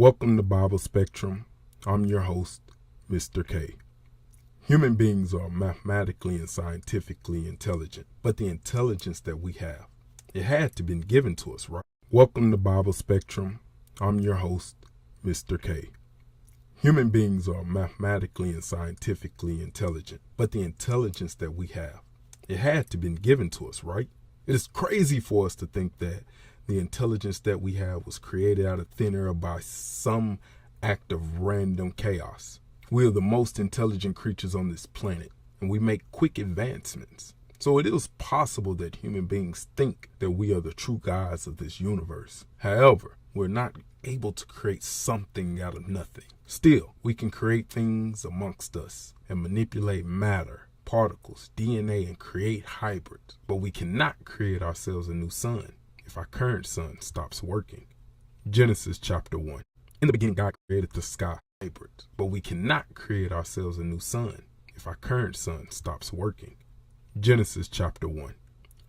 Welcome to Bible Spectrum. I'm your host, Mr. K. Human beings are mathematically and scientifically intelligent, but the intelligence that we have, it had to been given to us, right? Welcome to Bible Spectrum. I'm your host, Mr. K. Human beings are mathematically and scientifically intelligent, but the intelligence that we have, it had to been given to us, right? It is crazy for us to think that the intelligence that we have was created out of thin air by some act of random chaos. We are the most intelligent creatures on this planet, and we make quick advancements. So it is possible that human beings think that we are the true gods of this universe. However, we're not able to create something out of nothing. Still, we can create things amongst us and manipulate matter, particles, DNA, and create hybrids. But we cannot create ourselves a new sun if our current sun stops working. Genesis chapter 1. In the beginning, God created the sky hybrids, but we cannot create ourselves a new sun if our current sun stops working. Genesis chapter 1.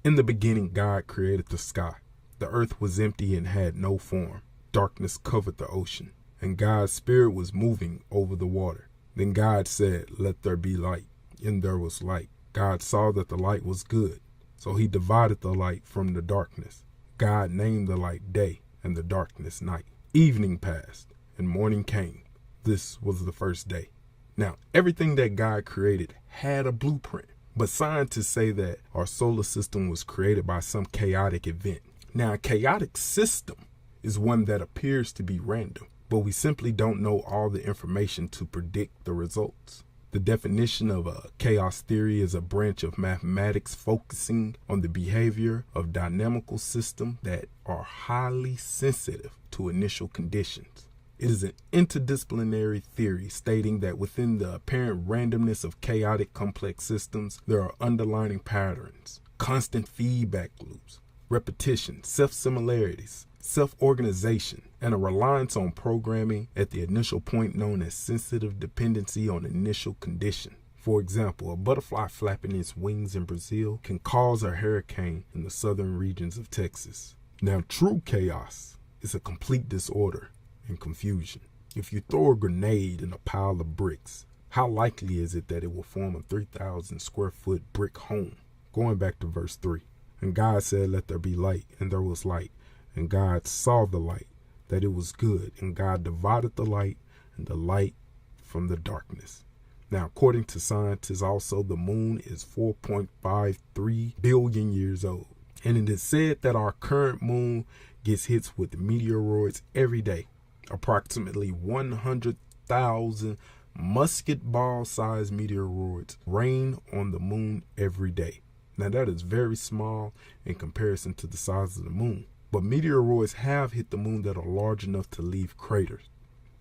In the beginning, God created the sky. The earth was empty and had no form. Darkness covered the ocean, and God's spirit was moving over the water. Then God said, "Let there be light." And there was light. God saw that the light was good, so he divided the light from the darkness. God named the light day and the darkness night. Evening passed and morning came. This was the first day. Now, everything that God created had a blueprint, but scientists say that our solar system was created by some chaotic event. Now, a chaotic system is one that appears to be random, but we simply don't know all the information to predict the results. The definition of a chaos theory is a branch of mathematics focusing on the behavior of dynamical systems that are highly sensitive to initial conditions. It is an interdisciplinary theory stating that within the apparent randomness of chaotic complex systems, there are underlying patterns, constant feedback loops, repetition, self-similarities, self-organization, and a reliance on programming at the initial point known as sensitive dependency on initial condition. For example, a butterfly flapping its wings in Brazil can cause a hurricane in the southern regions of Texas. Now, true chaos is a complete disorder and confusion. If you throw a grenade in a pile of bricks, how likely is it that it will form a 3,000 square foot brick home? Going back to verse 3. And God said, "Let there be light," and there was light. And God saw the light, that it was good, and God divided the light and the light from the darkness. Now, according to scientists, also the moon is 4.53 billion years old. And it is said that our current moon gets hit with meteoroids every day. Approximately 100,000 musket ball sized meteoroids rain on the moon every day. Now, that is very small in comparison to the size of the moon. But meteoroids have hit the moon that are large enough to leave craters.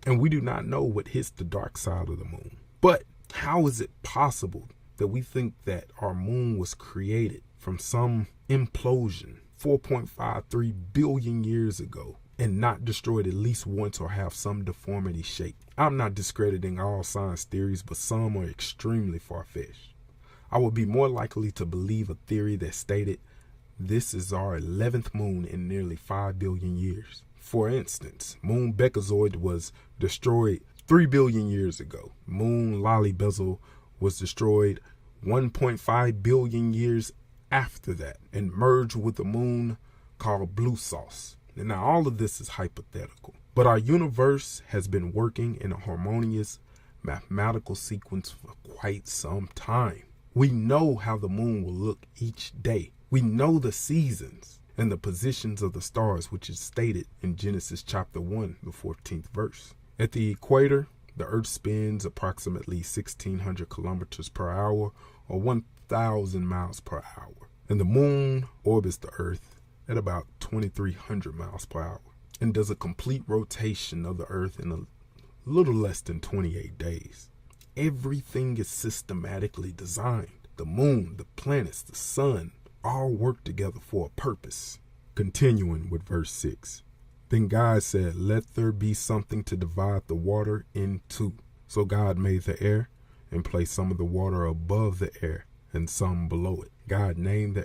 And we do not know what hits the dark side of the moon. But how is it possible that we think that our moon was created from some implosion 4.53 billion years ago and not destroyed at least once or have some deformity shape? I'm not discrediting all science theories, but some are extremely far-fetched. I would be more likely to believe a theory that stated this is our 11th moon in nearly 5 billion years. For instance, Moon Bechazoid was destroyed 3 billion years ago. Moon Lalibezel was destroyed 1.5 billion years after that and merged with a moon called Blue Sauce. And now all of this is hypothetical, but our universe has been working in a harmonious mathematical sequence for quite some time. We know how the moon will look each day. We know the seasons and the positions of the stars, which is stated in Genesis chapter 1, the 14th verse. At the equator, the earth spins approximately 1,600 kilometers per hour or 1,000 miles per hour. And the moon orbits the earth at about 2,300 miles per hour and does a complete rotation of the earth in a little less than 28 days. Everything is systematically designed. The moon, the planets, the sun, all work together for a purpose. Continuing with verse 6. Then God said, "Let there be something to divide the water in two." So God made the air and placed some of the water above the air and some below it. God named the